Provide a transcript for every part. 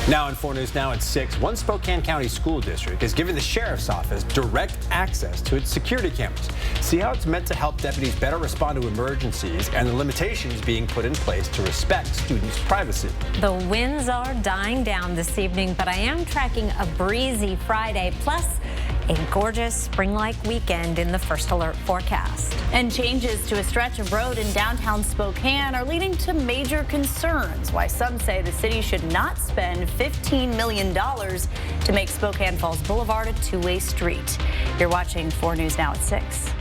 Now on 4 News Now at 6, one Spokane County school district is giving the sheriff's office direct access to its security cameras. See how it's meant to help deputies better respond to emergencies and the limitations being put in place to respect students' privacy. The winds are dying down this evening, but I am tracking a breezy Friday, plus a gorgeous spring-like weekend in the first alert forecast. And changes to a stretch of road in downtown Spokane are leading to major concerns. Why some say the city should not spend $15 million to make Spokane Falls Boulevard a two-way street. You're watching 4 News Now at 6.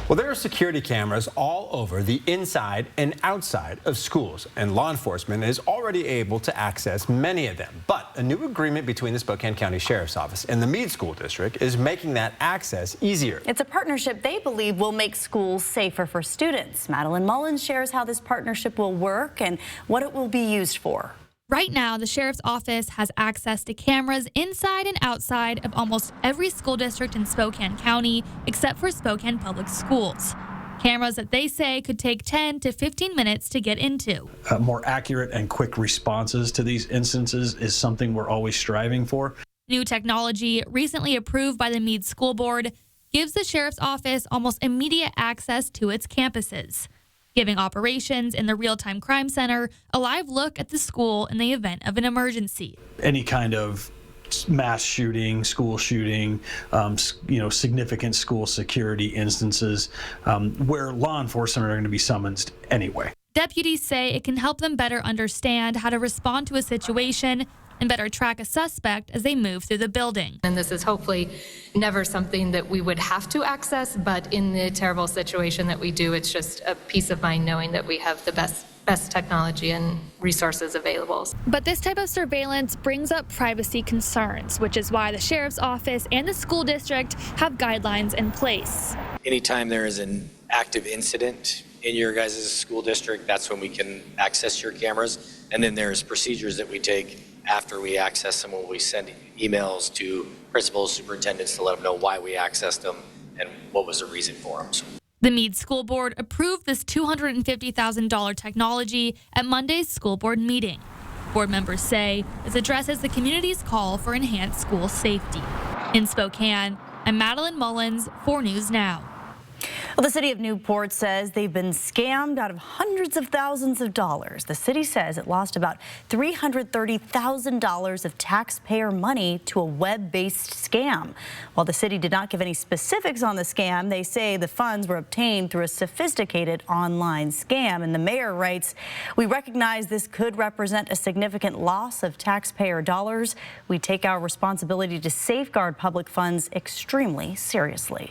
Well, there are security cameras all over the inside and outside of schools, and law enforcement is already able to access many of them. But a new agreement between the Spokane County Sheriff's Office and the Meade School District is making that access easier. It's a partnership they believe will make schools safer for students. Madeline Mullins shares how this partnership will work and what it will be used for. Right now, the Sheriff's Office has access to cameras inside and outside of almost every school district in Spokane County, except for Spokane Public Schools. Cameras that they say could take 10 to 15 minutes to get into. More accurate and quick responses to these instances is something we're always striving for. New technology, recently approved by the Meade School Board, gives the Sheriff's Office almost immediate access to its campuses, giving operations in the Real-Time Crime Center a live look at the school in the event of an emergency. Any kind of mass shooting, school shooting, significant school security instances where law enforcement are going to be summoned anyway. Deputies say it can help them better understand how to respond to a situation and better track a suspect as they move through the building. And this is hopefully never something that we would have to access, but in the terrible situation that we do, it's just a peace of mind knowing that we have the best technology and resources available. But this type of surveillance brings up privacy concerns, which is why the Sheriff's Office and the school district have guidelines in place. Anytime there is an active incident in your guys' school district, that's when we can access your cameras. And then there's procedures that we take after we access them, when we send emails to principals, superintendents to let them know why we accessed them and what was the reason for them. The Meade School Board approved this $250,000 technology at Monday's school board meeting. Board members say this addresses the community's call for enhanced school safety. In Spokane, I'm Madeline Mullins, 4 News Now. Well, the city of Newport says they've been scammed out of hundreds of thousands of dollars. The city says it lost about $330,000 of taxpayer money to a web-based scam. While the city did not give any specifics on the scam, they say the funds were obtained through a sophisticated online scam. And the mayor writes, "We recognize this could represent a significant loss of taxpayer dollars. We take our responsibility to safeguard public funds extremely seriously."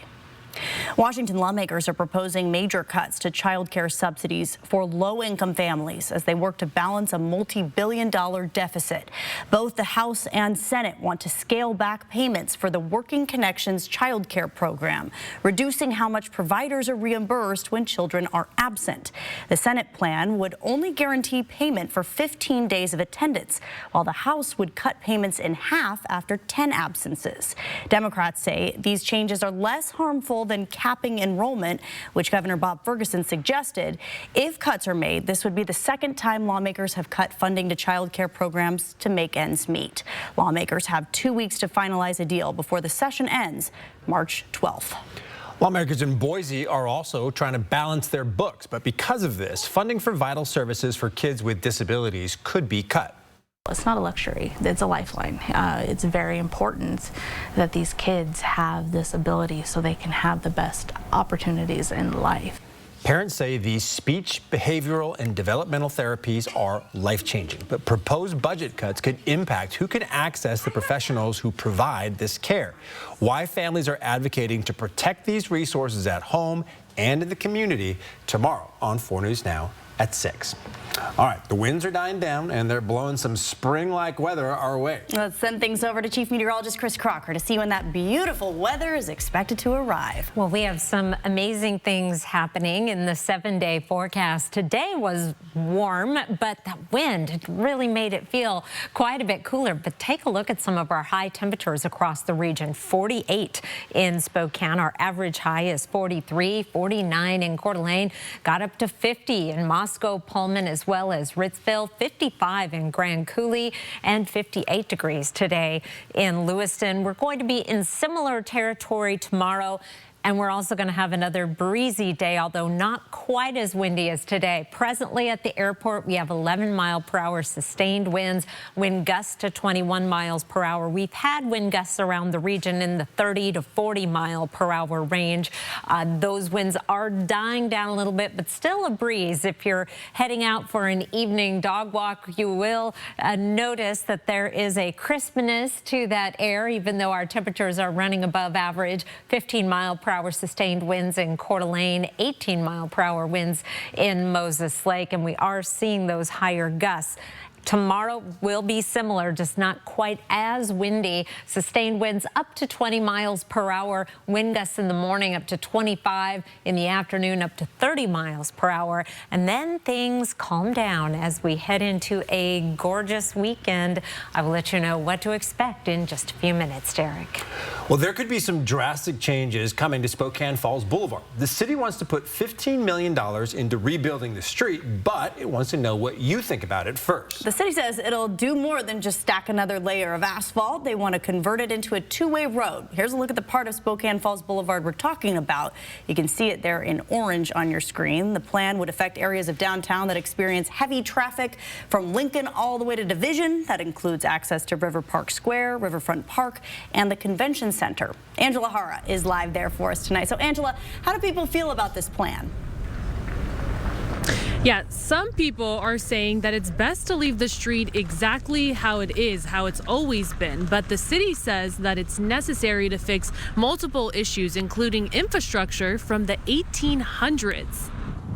Washington lawmakers are proposing major cuts to child care subsidies for low-income families as they work to balance a multi-billion-dollar deficit. Both the House and Senate want to scale back payments for the Working Connections child care program, reducing how much providers are reimbursed when children are absent. The Senate plan would only guarantee payment for 15 days of attendance, while the House would cut payments in half after 10 absences. Democrats say these changes are less harmful than capping enrollment, which Governor Bob Ferguson suggested. If cuts are made, this would be the second time lawmakers have cut funding to child care programs to make ends meet. Lawmakers have 2 weeks to finalize a deal before the session ends March 12th. Lawmakers in Boise are also trying to balance their books, but because of this, funding for vital services for kids with disabilities could be cut. It's not a luxury, it's a lifeline. It's very important that these kids have this ability so they can have the best opportunities in life. Parents say these speech, behavioral, and developmental therapies are life-changing, but proposed budget cuts could impact who can access the professionals who provide this care. Why families are advocating to protect these resources at home and in the community tomorrow on 4 News Now at 6. All right, the winds are dying down and they're blowing some spring-like weather our way. Let's send things over to Chief Meteorologist Chris Crocker to see when that beautiful weather is expected to arrive. Well, we have some amazing things happening in the 7-day forecast. Today was warm, but that wind really made it feel quite a bit cooler. But take a look at some of our high temperatures across the region. 48 in Spokane. Our average high is 43, 49 in Coeur d'Alene. Got up to 50 in Moss Moscow, Pullman, as well as Ritzville, 55 in Grand Coulee, and 58 degrees today in Lewiston. We're going to be in similar territory tomorrow. And we're also going to have another breezy day, although not quite as windy as today. Presently at the airport, we have 11-mile-per-hour sustained winds, wind gusts to 21 miles per hour. We've had wind gusts around the region in the 30 to 40-mile-per-hour range. Those winds are dying down a little bit, but still a breeze. If you're heading out for an evening dog walk, you will notice that there is a crispness to that air, even though our temperatures are running above average. 15-mile-per-hour sustained winds in Coeur d'Alene, 18-mile-per-hour winds in Moses Lake, and we are seeing those higher gusts. Tomorrow will be similar, just not quite as windy. Sustained winds up to 20 miles per hour. Wind gusts in the morning up to 25, in the afternoon up to 30 miles per hour. And then things calm down as we head into a gorgeous weekend. I will let you know what to expect in just a few minutes, Derek. Well, there could be some drastic changes coming to Spokane Falls Boulevard. The city wants to put $15 million into rebuilding the street, but it wants to know what you think about it first. The city says it'll do more than just stack another layer of asphalt. They want to convert it into a two-way road. Here's a look at the part of Spokane Falls Boulevard we're talking about. You can see it there in orange on your screen. The plan would affect areas of downtown that experience heavy traffic from Lincoln all the way to Division. That includes access to River Park Square, Riverfront Park, and the Convention Center. Angela Hara is live there for us tonight. So, Angela, how do people feel about this plan? Yeah, some people are saying that it's best to leave the street exactly how it is, how it's always been. But the city says that it's necessary to fix multiple issues, including infrastructure from the 1800s.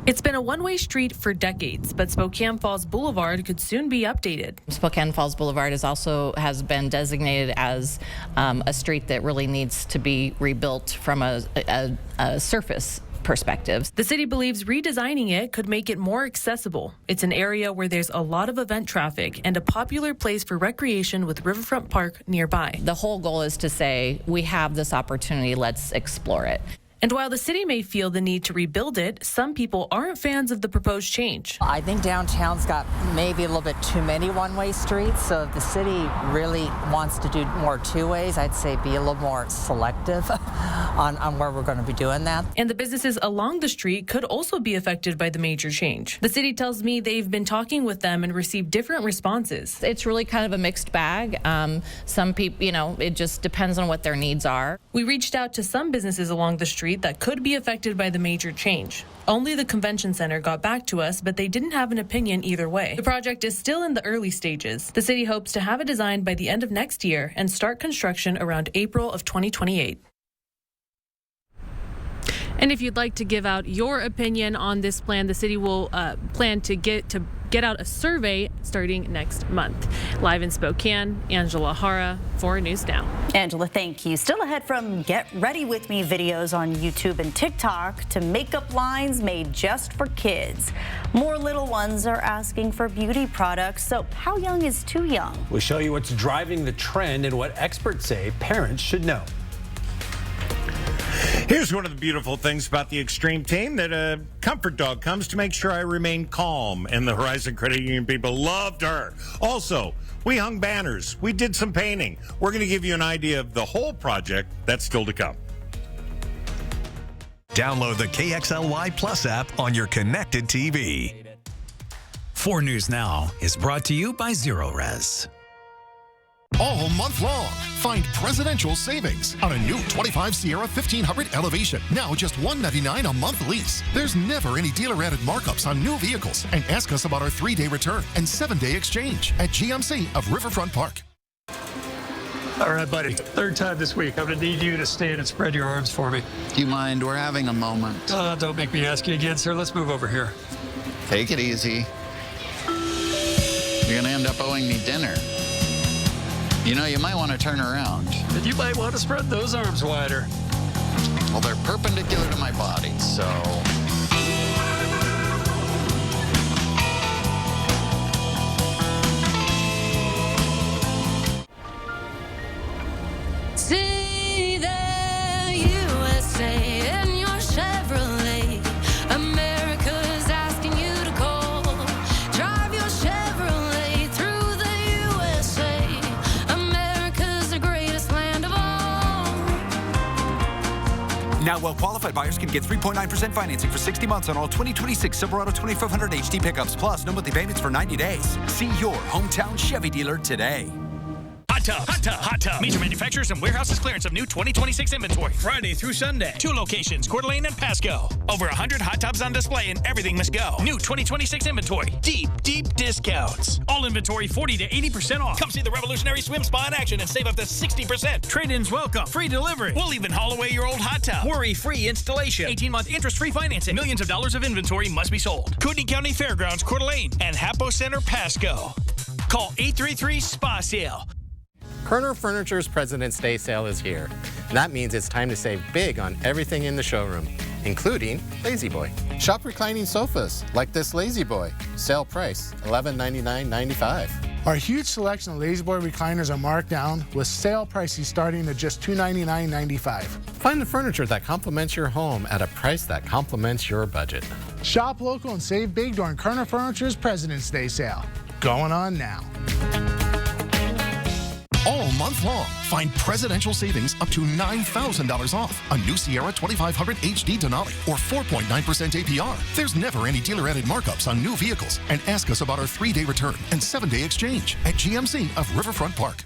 It's been a one-way street for decades, but Spokane Falls Boulevard could soon be updated. Spokane Falls Boulevard has been designated as a street that really needs to be rebuilt from a surface perspective. The city believes redesigning it could make it more accessible. It's an area where there's a lot of event traffic and a popular place for recreation with Riverfront Park nearby. The whole goal is to say, we have this opportunity, let's explore it. And while the city may feel the need to rebuild it, some people aren't fans of the proposed change. I think downtown's got maybe a little bit too many one-way streets, so if the city really wants to do more two-ways, I'd say be a little more selective on where we're going to be doing that. And the businesses along the street could also be affected by the major change. The city tells me they've been talking with them and received different responses. It's really kind of a mixed bag. Some people, it just depends on what their needs are. We reached out to some businesses along the street that could be affected by the major change. Only the Convention Center got back to us, but they didn't have an opinion either way. The project is still in the early stages. The city hopes to have it designed by the end of next year and start construction around April of 2028. And if you'd like to give out your opinion on this plan, the city will plan to get out a survey starting next month. Live in Spokane, Angela Hara for News Now. Angela, thank you. Still ahead from Get Ready With Me videos on YouTube and TikTok to makeup lines made just for kids. More little ones are asking for beauty products, so how young is too young? We'll show you what's driving the trend and what experts say parents should know. Here's one of the beautiful things about the Extreme team, that a comfort dog comes to make sure I remain calm, and the Horizon Credit Union people loved her. Also, we hung banners. We did some painting. We're going to give you an idea of the whole project that's still to come. Download the KXLY Plus app on your connected TV. 4 News Now is brought to you by ZeroRez. All month long, find presidential savings on a new 25 Sierra 1500 Elevation. Now just $199 a month lease. There's never any dealer-added markups on new vehicles. And ask us about our 3-day return and 7-day exchange at GMC of Riverfront Park. All right, buddy. 3rd time this week. I'm going to need you to stand and spread your arms for me. Do you mind? We're having a moment. Don't make me ask you again, sir. Let's move over here. Take it easy. You're going to end up owing me dinner. You might want to turn around. And you might want to spread those arms wider. Well, they're perpendicular to my body, so... See the USA in your Chevrolet. America's asking you to call Now, well-qualified buyers can get 3.9% financing for 60 months on all 2026 Silverado 2500 HD pickups, plus no monthly payments for 90 days. See your hometown Chevy dealer today. Hot Tub, Hot Tub, Hot Tub. Major manufacturers and warehouses clearance of new 2026 inventory. Friday through Sunday. 2 locations, Coeur d'Alene and Pasco. Over 100 hot tubs on display and everything must go. New 2026 inventory. Deep, deep discounts. All inventory 40 to 80% off. Come see the revolutionary swim spa in action and save up to 60%. Trade-ins welcome. Free delivery. We'll even haul away your old hot tub. Worry-free installation. 18-month interest-free financing. Millions of dollars of inventory must be sold. Kootenai County Fairgrounds, Coeur d'Alene, and Hapo Center, Pasco. Call 833-SPA-SALE. Kerner Furniture's President's Day sale is here. And that means it's time to save big on everything in the showroom, including La-Z-Boy. Shop reclining sofas like this La-Z-Boy. Sale price, $1199.95. Our huge selection of La-Z-Boy recliners are marked down with sale prices starting at just $299.95. Find the furniture that complements your home at a price that complements your budget. Shop local and save big during Kerner Furniture's President's Day sale. Going on now. All month long, find presidential savings up to $9,000 off a new Sierra 2500 HD Denali or 4.9% APR. There's never any dealer-added markups on new vehicles. And ask us about our 3-day return and 7-day exchange at GMC of Riverfront Park.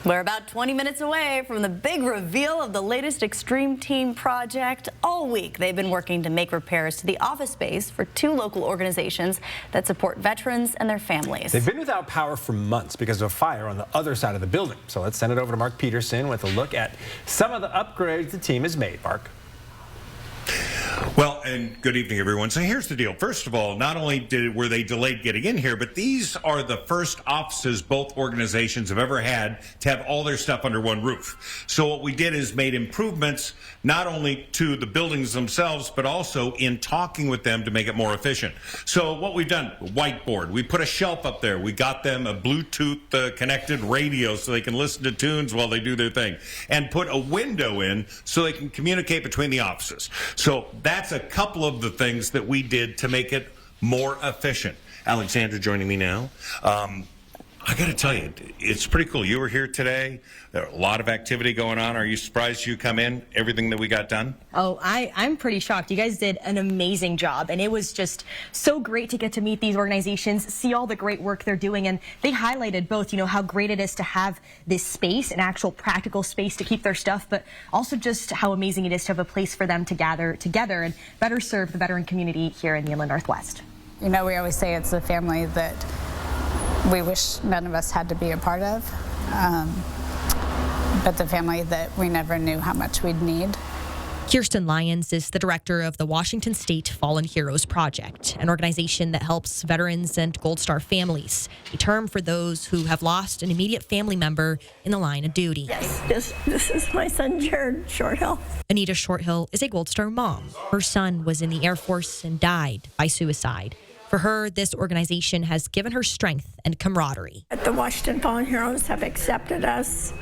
We're about 20 minutes away from the big reveal of the latest Extreme Team project. All week, they've been working to make repairs to the office space for 2 local organizations that support veterans and their families. They've been without power for months because of a fire on the other side of the building. So let's send it over to Mark Peterson with a look at some of the upgrades the team has made. Mark. Well, and good evening, everyone. So here's the deal. First of all, not only were they delayed getting in here, but these are the first offices both organizations have ever had to have all their stuff under one roof. So what we did is made improvements not only to the buildings themselves, but also in talking with them to make it more efficient. So what we've done, whiteboard, we put a shelf up there. We got them a Bluetooth connected radio so they can listen to tunes while they do their thing, and put a window in so they can communicate between the offices. So that's a couple of the things that we did to make it more efficient. Alexandra joining me now. I got to tell you, it's pretty cool. You were here today. There are a lot of activity going on. Are you surprised you come in, everything that we got done? Oh, I'm pretty shocked. You guys did an amazing job, and it was just so great to get to meet these organizations, see all the great work they're doing, and they highlighted both, how great it is to have this space, an actual practical space to keep their stuff, but also just how amazing it is to have a place for them to gather together and better serve the veteran community here in the Inland Northwest. We always say it's a family that we wish none of us had to be a part of, but the family that we never knew how much we'd need. Kirsten Lyons is the director of the Washington State Fallen Heroes Project, an organization that helps veterans and Gold Star families, a term for those who have lost an immediate family member in the line of duty. Yes, this is my son, Jared Shorthill. Anita Shorthill is a Gold Star mom. Her son was in the Air Force and died by suicide. For her, this organization has given her strength and camaraderie. The Washington Fallen Heroes have accepted us.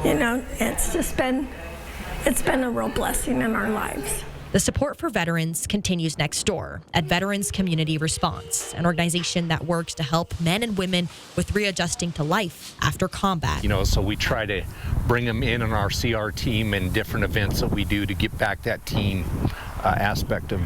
It's been a real blessing in our lives. The support for veterans continues next door at Veterans Community Response, an organization that works to help men and women with readjusting to life after combat. So we try to bring them in on our CR team and different events that we do to get back that team aspect of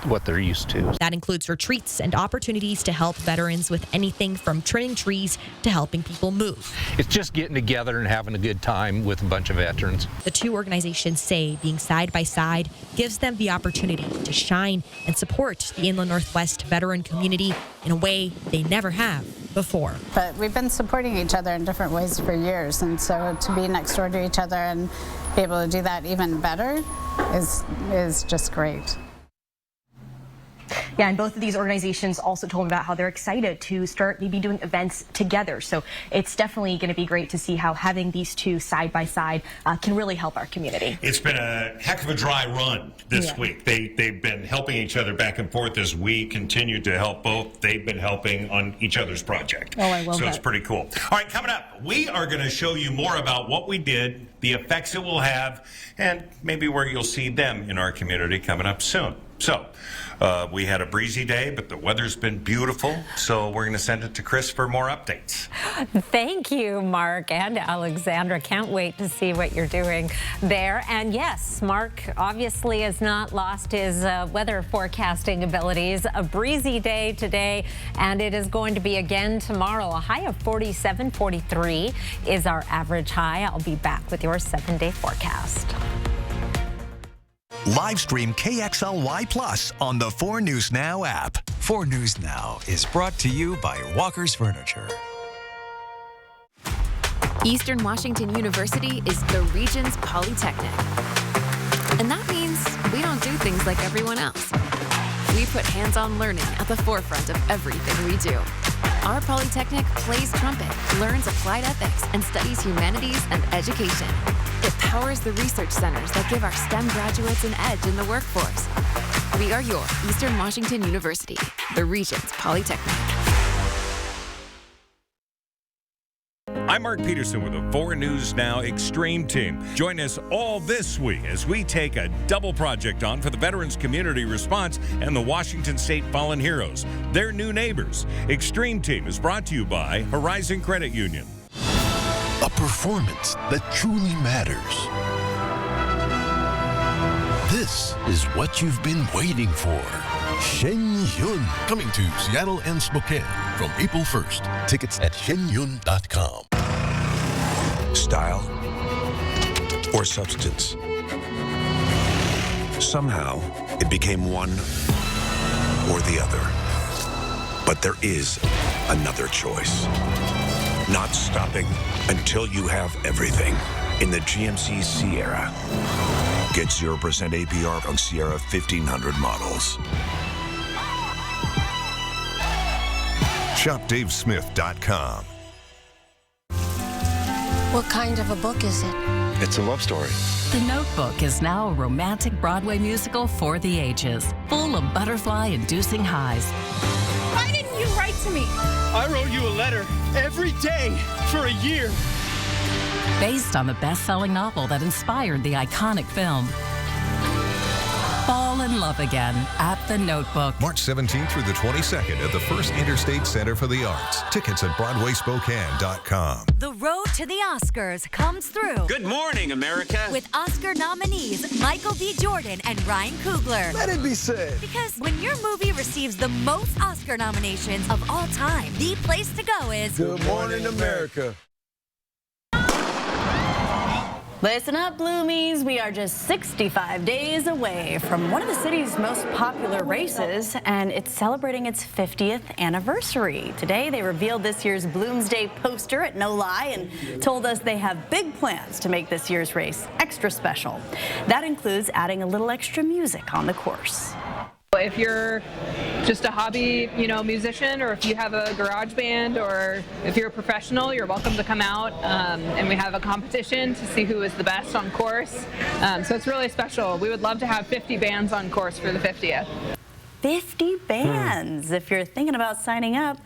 what they're used to. That includes retreats and opportunities to help veterans with anything from trimming trees to helping people move. It's just getting together and having a good time with a bunch of veterans. The two organizations say being side by side gives them the opportunity to shine and support the Inland Northwest veteran community in a way they never have before. But we've been supporting each other in different ways for years, and so to be next door to each other and be able to do that even better is just great. Yeah, and both of these organizations also told me about how they're excited to start maybe doing events together. So it's definitely going to be great to see how having these two side by side can really help our community. It's been a heck of a dry run this week. They've been helping each other back and forth as we continue to help both. They've been helping on each other's project. Oh, I love that. So it's pretty cool. All right, coming up, we are going to show you more about what we did, the effects it will have, and maybe where you'll see them in our community coming up soon. So, we had a breezy day, but the weather's been beautiful, so we're going to send it to Chris for more updates. Thank you, Mark and Alexandra. Can't wait to see what you're doing there. And yes, Mark obviously has not lost his weather forecasting abilities. A breezy day today, and it is going to be again tomorrow. A high of 47, 43 is our average high. I'll be back with your 7-day forecast. Live stream KXLY Plus on the 4 News Now app. 4 News Now is brought to you by Walker's Furniture. Eastern Washington University is the region's polytechnic. And that means we don't do things like everyone else. We put hands-on learning at the forefront of everything we do. Our polytechnic plays trumpet, learns applied ethics, and studies humanities and education. It powers the research centers that give our STEM graduates an edge in the workforce. We are your Eastern Washington University, the region's polytechnic. I'm Mark Peterson with the 4 News Now Extreme Team. Join us all this week as we take a double project on for the Veterans Community Response and the Washington State Fallen Heroes, their new neighbors. Extreme Team is brought to you by Horizon Credit Union. A performance that truly matters. This is what you've been waiting for. Shen Yun, coming to Seattle and Spokane from April 1st. Tickets at shenyun.com. Style or substance. Somehow, it became one or the other. But there is another choice. Not stopping until you have everything in the GMC Sierra. Get 0% APR on Sierra 1500 models. ShopDaveSmith.com. What kind of a book is it? It's a love story. The Notebook is now a romantic Broadway musical for the ages, full of butterfly-inducing highs. Why didn't you write to me? I wrote you a letter every day for a year. Based on the best-selling novel that inspired the iconic film. Fall in love again at The Notebook. March 17th through the 22nd at the First Interstate Center for the Arts. Tickets at BroadwaySpokane.com. The road to the Oscars comes through. Good morning, America. With Oscar nominees Michael B. Jordan and Ryan Coogler. Let it be said. Because when your movie receives the most Oscar nominations of all time, the place to go is Good Morning, America. Listen up, Bloomies. We are just 65 days away from one of the city's most popular races, and it's celebrating its 50th anniversary. Today, they revealed this year's Bloomsday poster at No Lie and told us they have big plans to make this year's race extra special. That includes adding a little extra music on the course. If you're just a hobby, musician, or if you have a garage band, or if you're a professional, you're welcome to come out. And we have a competition to see who is the best on course. So it's really special. We would love to have 50 bands on course for the 50th. 50 bands. If you're thinking about signing up,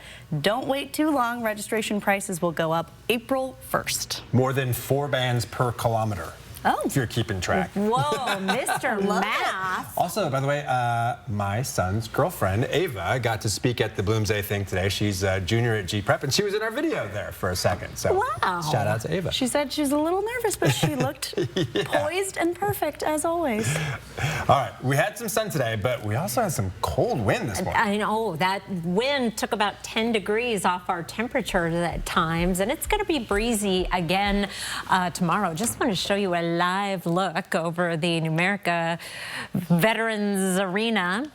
don't wait too long. Registration prices will go up April 1st. More than 4 bands per kilometer. Oh. If you're keeping track. Whoa, Mr. Math. Also, by the way, my son's girlfriend, Ava, got to speak at the Bloomsday thing today. She's a junior at G-Prep, and she was in our video there for a second. So wow. Shout out to Ava. She said she's a little nervous, but she looked poised and perfect, as always. All right, we had some sun today, but we also had some cold wind this morning. I know, that wind took about 10 degrees off our temperatures at times, and it's going to be breezy again tomorrow. Just want to show you a live look over the Numerica Veterans Arena.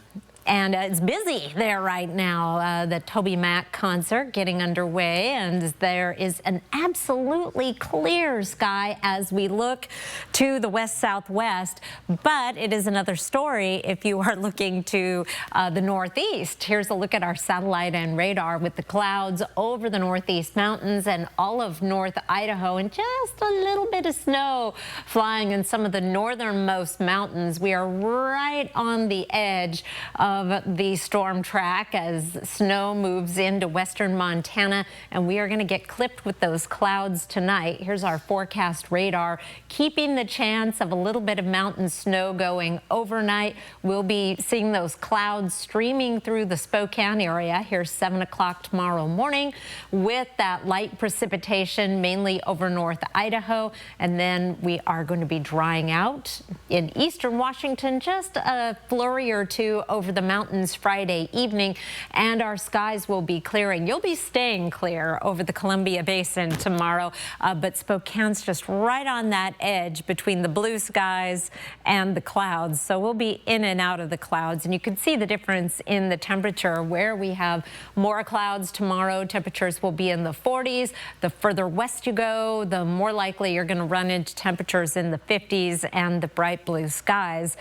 And it's busy there right now. The Toby Mac concert getting underway, and there is an absolutely clear sky as we look to the west-southwest. But it is another story if you are looking to the northeast. Here's a look at our satellite and radar with the clouds over the northeast mountains and all of North Idaho, and just a little bit of snow flying in some of the northernmost mountains. We are right on the edge of of the storm track as snow moves into western Montana, and we are going to get clipped with those clouds tonight. Here's our forecast radar, keeping the chance of a little bit of mountain snow going overnight. We'll be seeing those clouds streaming through the Spokane area here 7 o'clock tomorrow morning, with that light precipitation mainly over North Idaho, and then we are going to be drying out in eastern Washington, just a flurry or two over the mountains Friday evening, and our skies will be clearing. You'll be staying clear over the Columbia Basin tomorrow, but Spokane's just right on that edge between the blue skies and the clouds, so we'll be in and out of the clouds, and you can see the difference in the temperature. Where we have more clouds tomorrow, temperatures will be in the 40s. The further west you go, the more likely you're going to run into temperatures in the 50s and the bright blue skies.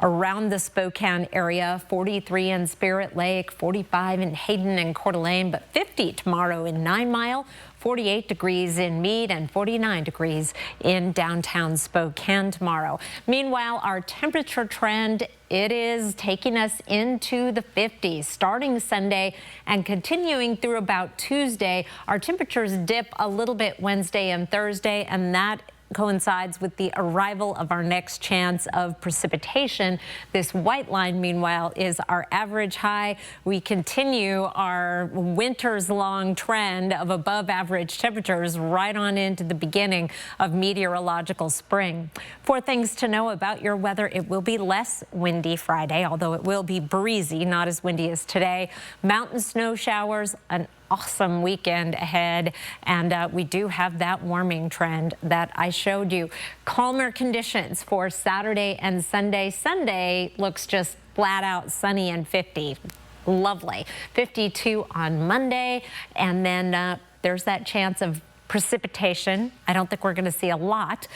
Around the Spokane area, 43 in Spirit Lake, 45 in Hayden and Coeur d'Alene, but 50 tomorrow in 9 Mile, 48 degrees in Meade, and 49 degrees in downtown Spokane tomorrow. Meanwhile, our temperature trend, it is taking us into the 50s starting Sunday and continuing through about Tuesday. Our temperatures dip a little bit Wednesday and Thursday, and that coincides with the arrival of our next chance of precipitation. This white line, meanwhile, is our average high. We continue our winter's long trend of above average temperatures right on into the beginning of meteorological spring. 4 things to know about your weather. It will be less windy Friday, although it will be breezy, not as windy as today. Mountain snow showers, an awesome weekend ahead, and we do have that warming trend that I showed you. Calmer conditions for Saturday and Sunday. Sunday looks just flat out sunny and 50. Lovely. 52 on Monday, and then there's that chance of precipitation. I don't think we're going to see a lot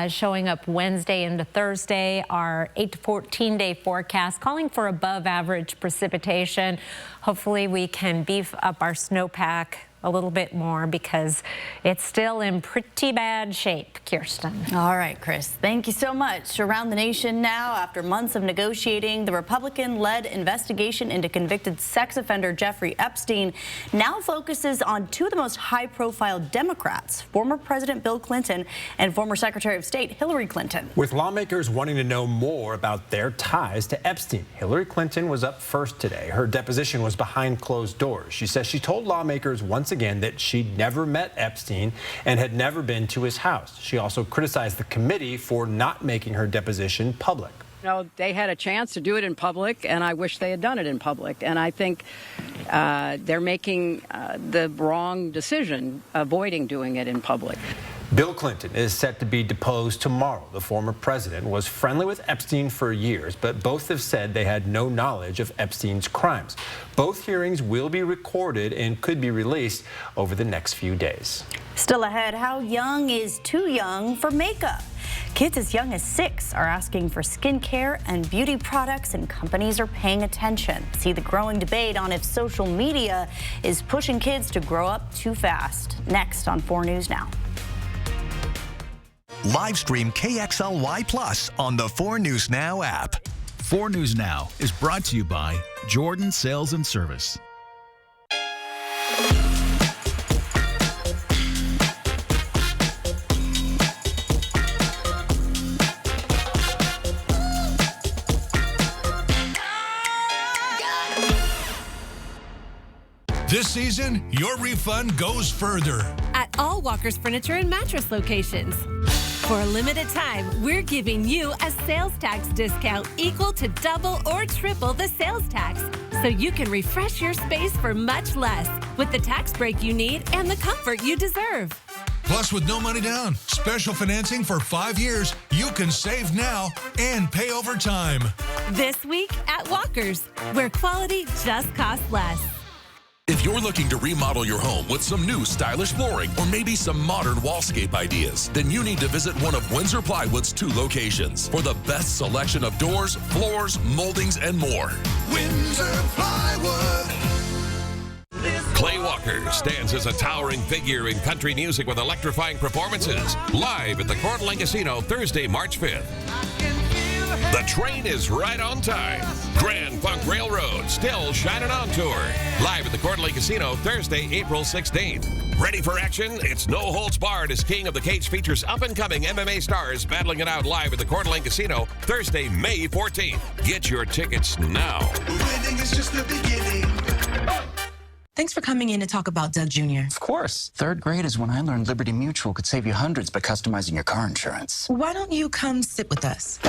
showing up Wednesday into Thursday. Our 8 to 14 day forecast calling for above average precipitation. Hopefully we can beef up our snowpack a little bit more because it's still in pretty bad shape, Kirsten. All right, Chris, thank you so much. Around the nation now, after months of negotiating, the Republican-led investigation into convicted sex offender Jeffrey Epstein now focuses on 2 of the most high-profile Democrats, former President Bill Clinton and former Secretary of State Hillary Clinton. With lawmakers wanting to know more about their ties to Epstein, Hillary Clinton was up first today. Her deposition was behind closed doors. She says she told lawmakers once again that she'd never met Epstein and had never been to his house. She also criticized the committee for not making her deposition public. You know, they had a chance to do it in public, and I wish they had done it in public. And I think they're making the wrong decision, avoiding doing it in public. Bill Clinton is set to be deposed tomorrow. The former president was friendly with Epstein for years, but both have said they had no knowledge of Epstein's crimes. Both hearings will be recorded and could be released over the next few days. Still ahead, how young is too young for makeup? Kids as young as 6 are asking for skincare and beauty products, and companies are paying attention. See the growing debate on if social media is pushing kids to grow up too fast. Next on 4 News Now. Live stream KXLY Plus on the 4 News Now app. 4 News Now is brought to you by Jordan Sales and Service. This season, your refund goes further. At all Walker's Furniture and Mattress locations. For a limited time, we're giving you a sales tax discount equal to double or triple the sales tax, so you can refresh your space for much less with the tax break you need and the comfort you deserve. Plus, with no money down, special financing for 5 years, you can save now and pay over time. This week at Walker's, where quality just costs less. If you're looking to remodel your home with some new stylish flooring or maybe some modern wallscape ideas, then you need to visit one of Windsor Plywood's 2 locations for the best selection of doors, floors, moldings, and more. Windsor Plywood. Clay Walker stands as a towering figure in country music with electrifying performances live at the Coeur d'Alene Casino Thursday, March 5th. The train is right on time. Grand Funk Railroad still shining on tour. Live at the Coeur d'Alene Casino Thursday, April 16th. Ready for action? It's no holds barred as King of the Cage features up-and-coming MMA stars battling it out live at the Coeur d'Alene Casino Thursday, May 14th. Get your tickets now. Winning is just the beginning. Thanks for coming in to talk about Doug Jr. Of course. Third grade is when I learned Liberty Mutual could save you hundreds by customizing your car insurance. Why don't you come sit with us?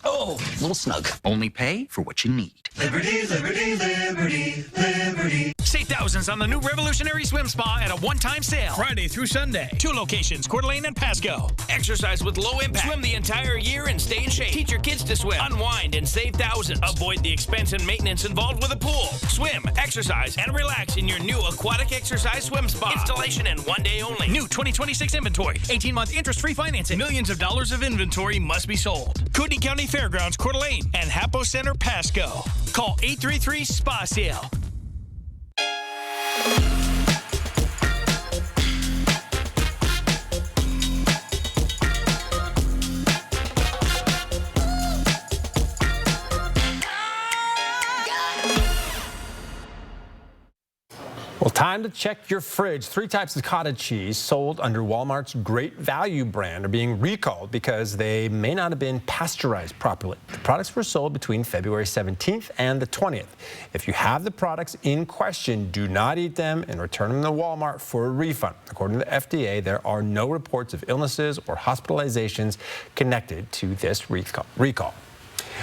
Oh, a little snug. Only pay for what you need. Liberty, liberty, liberty, liberty. Save thousands on the new Revolutionary Swim Spa at a one-time sale. Friday through Sunday. 2 locations, Coeur d'Alene and Pasco. Exercise with low impact. Swim the entire year and stay in shape. Teach your kids to swim. Unwind and save thousands. Avoid the expense and maintenance involved with a pool. Swim, exercise, and relax in your new aquatic exercise swim spa. Installation and 1 day only. New 2026 inventory. 18-month interest-free financing. Millions of dollars of inventory must be sold. Kootenai County Fairgrounds, Coeur d'Alene, and Hapo Center, Pasco. Call 833-SPA-SALE. Well, time to check your fridge. 3 types of cottage cheese sold under Walmart's Great Value brand are being recalled because they may not have been pasteurized properly. The products were sold between February 17th and the 20th. If you have the products in question, do not eat them and return them to Walmart for a refund. According to the FDA, there are no reports of illnesses or hospitalizations connected to this recall.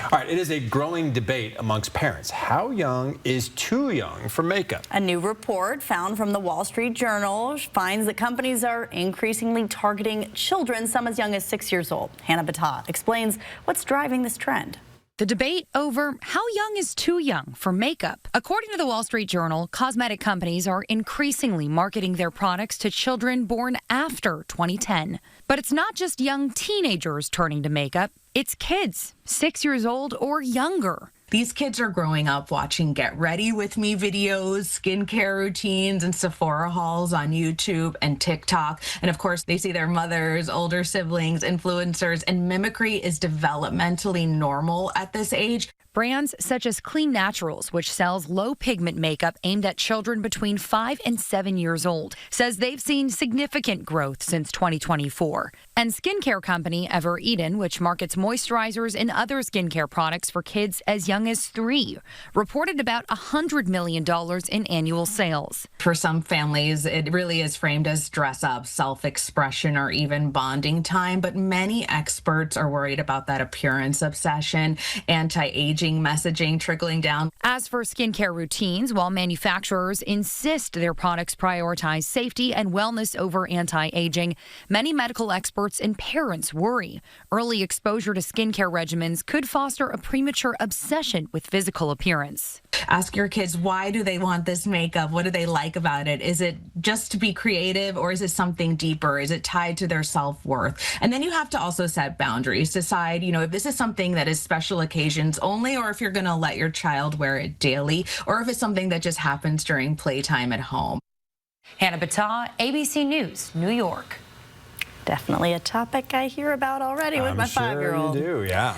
All right, it is a growing debate amongst parents. How young is too young for makeup? A new report found from the Wall Street Journal finds that companies are increasingly targeting children, some as young as 6 years old. Hannah Battah explains what's driving this trend. The debate over how young is too young for makeup. According to the Wall Street Journal, cosmetic companies are increasingly marketing their products to children born after 2010. But it's not just young teenagers turning to makeup. It's kids, 6 years old or younger. These kids are growing up watching Get Ready With Me videos, skincare routines, and Sephora hauls on YouTube and TikTok. And of course, they see their mothers, older siblings, influencers, and mimicry is developmentally normal at this age. Brands such as Clean Naturals, which sells low pigment makeup aimed at children between 5 and 7 years old, says they've seen significant growth since 2024. And skincare company Ever Eden, which markets moisturizers and other skincare products for kids as young as 3, reported about $100 million in annual sales. For some families, it really is framed as dress up, self-expression, or even bonding time. But many experts are worried about that appearance obsession, anti-aging messaging trickling down. As for skincare routines, while manufacturers insist their products prioritize safety and wellness over anti-aging, many medical experts and parents worry early exposure to skincare regimens could foster a premature obsession with physical appearance. Ask your kids, why do they want this makeup? What do they like about it? Is it just to be creative, or is it something deeper? Is it tied to their self-worth? And then you have to also set boundaries. Decide, if this is something that is special occasions only, or if you're going to let your child wear it daily, or if it's something that just happens during playtime at home. Hannah Battah, ABC News, New York. Definitely a topic I hear about already with my 5-year-old. You do, yeah.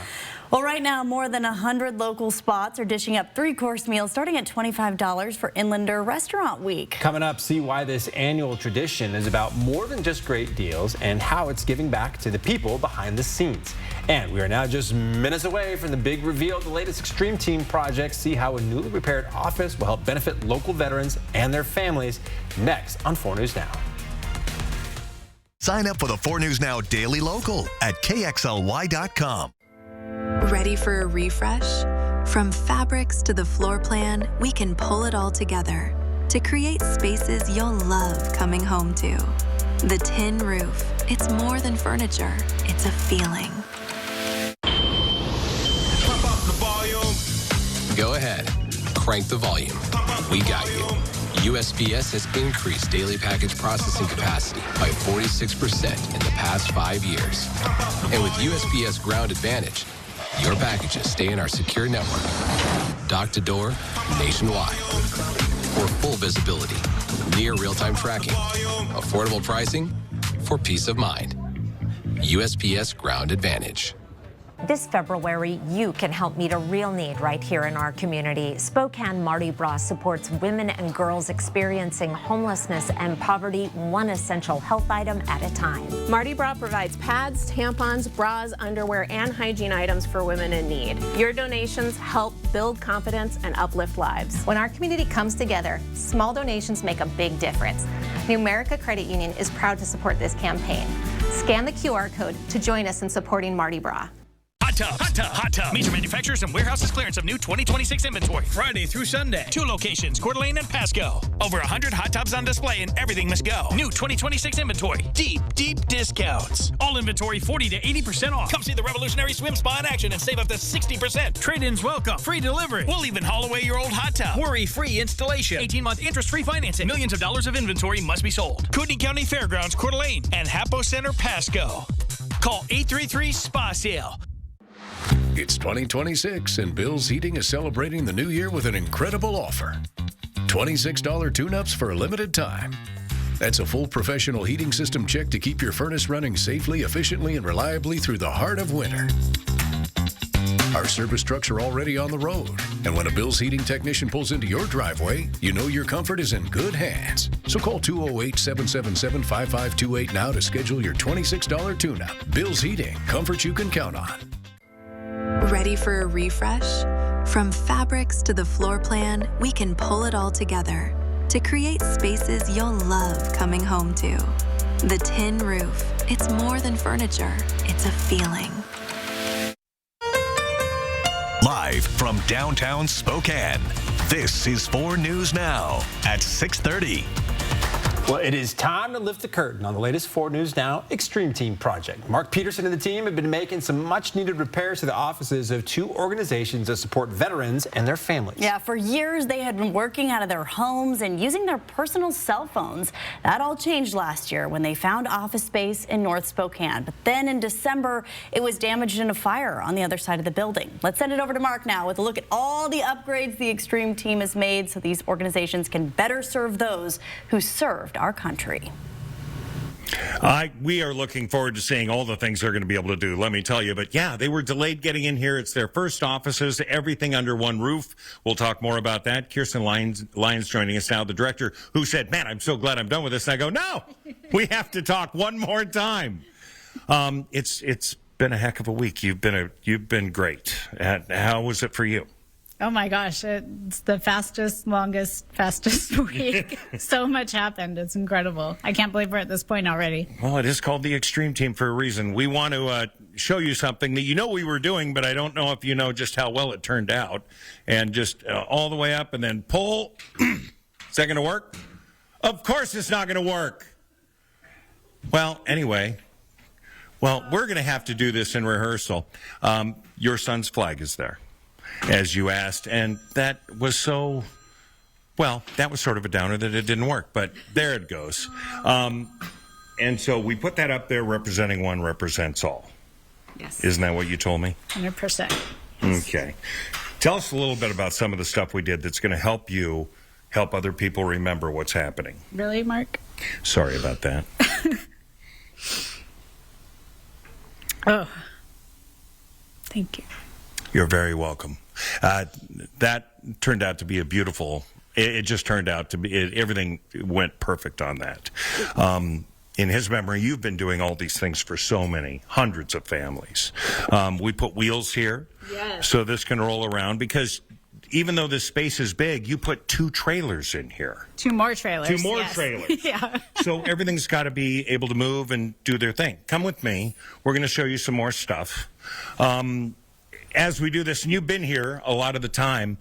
Well, right now, more than 100 local spots are dishing up 3-course meals starting at $25 for Inlander Restaurant Week. Coming up, see why this annual tradition is about more than just great deals and how it's giving back to the people behind the scenes. And we are now just minutes away from the big reveal of the latest Extreme Team project. See how a newly repaired office will help benefit local veterans and their families. Next on 4 News Now. Sign up for the 4 News Now Daily Local at KXLY.com. Ready for a refresh? From fabrics to the floor plan, we can pull it all together to create spaces you'll love coming home to. The Tin Roof. It's more than furniture, it's a feeling. Pump up the volume. Go ahead. Crank the volume. We got you. USPS has increased daily package processing capacity by 46% in the past 5 years. And with USPS Ground Advantage, your packages stay in our secure network, dock to door, nationwide. For full visibility, near real-time tracking, affordable pricing, for peace of mind. USPS Ground Advantage. This February, you can help meet a real need right here in our community. Spokane Mardi Gras supports women and girls experiencing homelessness and poverty, one essential health item at a time. Mardi Gras provides pads, tampons, bras, underwear, and hygiene items for women in need. Your donations help build confidence and uplift lives. When our community comes together, small donations make a big difference. Numerica Credit Union is proud to support this campaign. Scan the QR code to join us in supporting Mardi Gras. Hot Tub, Hot Tub, Hot Tub. Major manufacturers and warehouses clearance of new 2026 inventory. Friday through Sunday. 2 locations, Coeur d'Alene and Pasco. Over 100 hot tubs on display and everything must go. New 2026 inventory. Deep, deep discounts. All inventory 40 to 80% off. Come see the revolutionary swim spa in action and save up to 60%. Trade-ins welcome. Free delivery. We'll even haul away your old hot tub. Worry-free installation. 18-month interest-free financing. Millions of dollars of inventory must be sold. Kootenai County Fairgrounds, Coeur d'Alene, and Hapo Center, Pasco. Call 833-SPA-SALE. It's 2026, and Bill's Heating is celebrating the new year with an incredible offer. $26 tune-ups for a limited time. That's a full professional heating system check to keep your furnace running safely, efficiently, and reliably through the heart of winter. Our service trucks are already on the road, and when a Bill's Heating technician pulls into your driveway, you know your comfort is in good hands. So call 208-777-5528 now to schedule your $26 tune-up. Bill's Heating, comfort you can count on. Ready for a refresh? From fabrics to the floor plan, we can pull it all together to create spaces you'll love coming home to. The Tin Roof. It's more than furniture, it's a feeling. Live from downtown Spokane, this is 4 News Now at 6:30. Well, it is time to lift the curtain on the latest 4 News Now Extreme Team project. Mark Peterson and the team have been making some much-needed repairs to the offices of 2 organizations that support veterans and their families. Yeah, for years they had been working out of their homes and using their personal cell phones. That all changed last year when they found office space in North Spokane. But then in December, it was damaged in a fire on the other side of the building. Let's send it over to Mark now with a look at all the upgrades the Extreme Team has made so these organizations can better serve those who served our country. We are looking forward to seeing all the things they're going to be able to do, let me tell you. But yeah, they were delayed getting in here. It's their first offices, everything under one roof. We'll talk more about that. Kirsten Lyons joining us now, the director, who said, man, I'm so glad I'm done with this. And I go, no, we have to talk one more time. It's been a heck of a week. You've been great. How was it for you? Oh my gosh, it's the fastest week. So much happened. It's incredible. I can't believe we're at this point already. Well, it is called the Extreme Team for a reason. We want to show you something that you know we were doing, but I don't know if you know just how well it turned out. And just all the way up and then pull. Is that going to work? Of course it's not going to work. Well, anyway. Well, we're going to have to do this in rehearsal. Your son's flag is there, as you asked, and that was sort of a downer that it didn't work, but there it goes. And so we put that up there, representing one represents all. Yes. Isn't that what you told me? 100%. Okay. Tell us a little bit about some of the stuff we did that's going to help you help other people remember what's happening. Really, Mark? Sorry about that. Oh, thank you. You're very welcome. That turned out to be a beautiful, it just turned out to be, everything went perfect on that. In his memory, you've been doing all these things for so many, hundreds of families. We put wheels here, yes, so this can roll around, because even though this space is big, you put 2 trailers in here. 2 more trailers. 2 more yes. trailers. Yeah. So everything's got to be able to move and do their thing. Come with me. We're going to show you some more stuff. As we do this, and you've been here a lot of the time,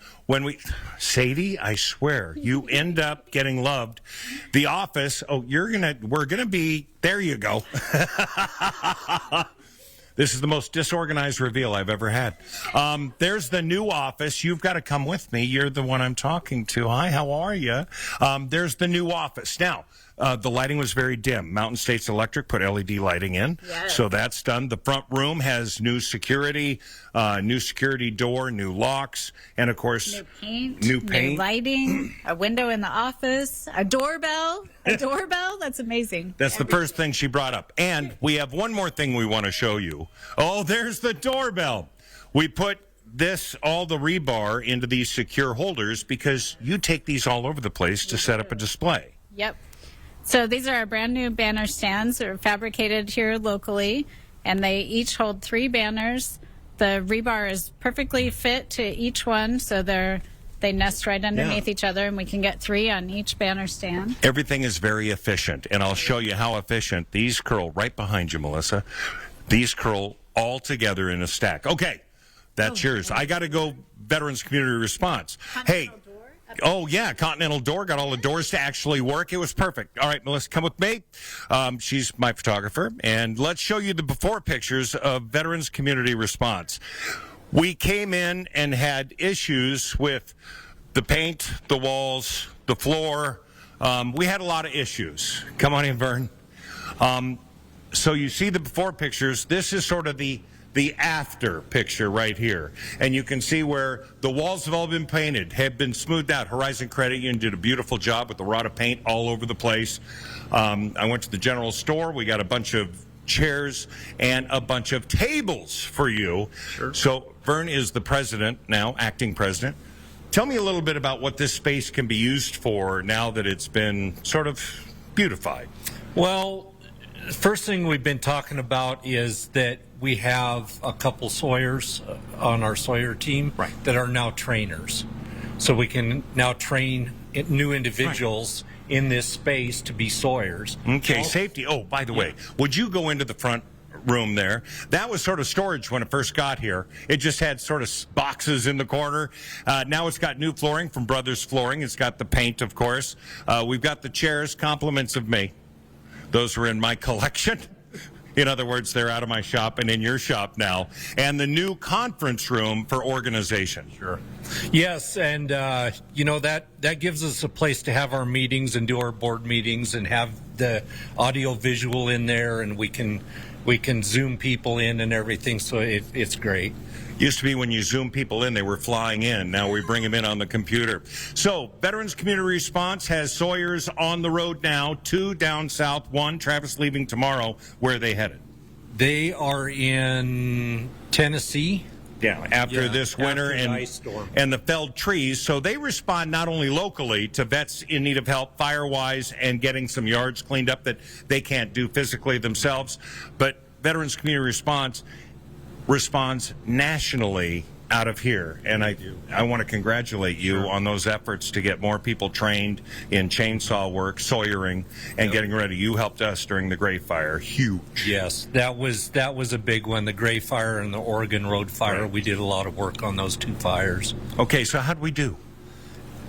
Sadie, I swear, you end up getting loved. The office, we're going to be, there you go. This is the most disorganized reveal I've ever had. There's the new office. You've got to come with me. You're the one I'm talking to. Hi, how are you? There's the new office. Now, The lighting was very dim. Mountain States Electric put LED lighting in, so that's done. The front room has new security door, new locks, and of course, new lighting, a window in the office, a doorbell. That's amazing. That's the first thing she brought up. And we have one more thing we want to show you. Oh, there's the doorbell. We put all the rebar into these secure holders because you take these all over the place to set up a display. Yep. So these are our brand new banner stands. They're fabricated here locally, and they each hold 3 banners. The rebar is perfectly fit to each one, so they nest right underneath each other, and we can get 3 on each banner stand. Everything is very efficient, and I'll show you how efficient. These curl right behind you, Melissa. These curl all together in a stack. Okay, that's yours. I got to go Veterans Community Response. Hey. Oh, yeah, Continental Door. Got all the doors to actually work. It was perfect. All right, Melissa, come with me. She's my photographer. And let's show you the before pictures of Veterans Community Response. We came in and had issues with the paint, the walls, the floor. We had a lot of issues. Come on in, Vern. So you see the before pictures. This is sort of the after picture right here. And you can see where the walls have all been painted, have been smoothed out. Horizon Credit Union did a beautiful job with the rod of paint all over the place. I went to the general store. We got a bunch of chairs and a bunch of tables for you. Sure. So Vern is the president now, acting president. Tell me a little bit about what this space can be used for now that it's been sort of beautified. Well, first thing we've been talking about is that we have a couple Sawyers on our Sawyer team that are now trainers. So we can now train new individuals in this space to be Sawyers. Okay, safety. Oh, by the way, would you go into the front room there? That was sort of storage when it first got here. It just had sort of boxes in the corner. Now it's got new flooring from Brothers Flooring. It's got the paint, of course. We've got the chairs, compliments of me. Those were in my collection. In other words, they're out of my shop and in your shop now. And the new conference room for organization. Sure. Yes, and you know, that gives us a place to have our meetings and do our board meetings and have the audio visual in there, and we can Zoom people in and everything, so it's great. Used to be when you Zoom people in, they were flying in. Now we bring them in on the computer. So Veterans Community Response has Sawyers on the road now, 2 down south, 1 Travis leaving tomorrow. Where are they headed? They are in Tennessee. Yeah, after this winter after the ice storm. And the felled trees. So they respond not only locally to vets in need of help fire-wise and getting some yards cleaned up that they can't do physically themselves, but Veterans Community Response responds nationally out of here. And I want to congratulate you on those efforts to get more people trained in chainsaw work, sawyering, and getting ready. You helped us during the Gray Fire. Huge. Yes, that was a big one. The Gray Fire and the Oregon Road Fire. We did a lot of work on those 2 fires. Okay, so how'd we do?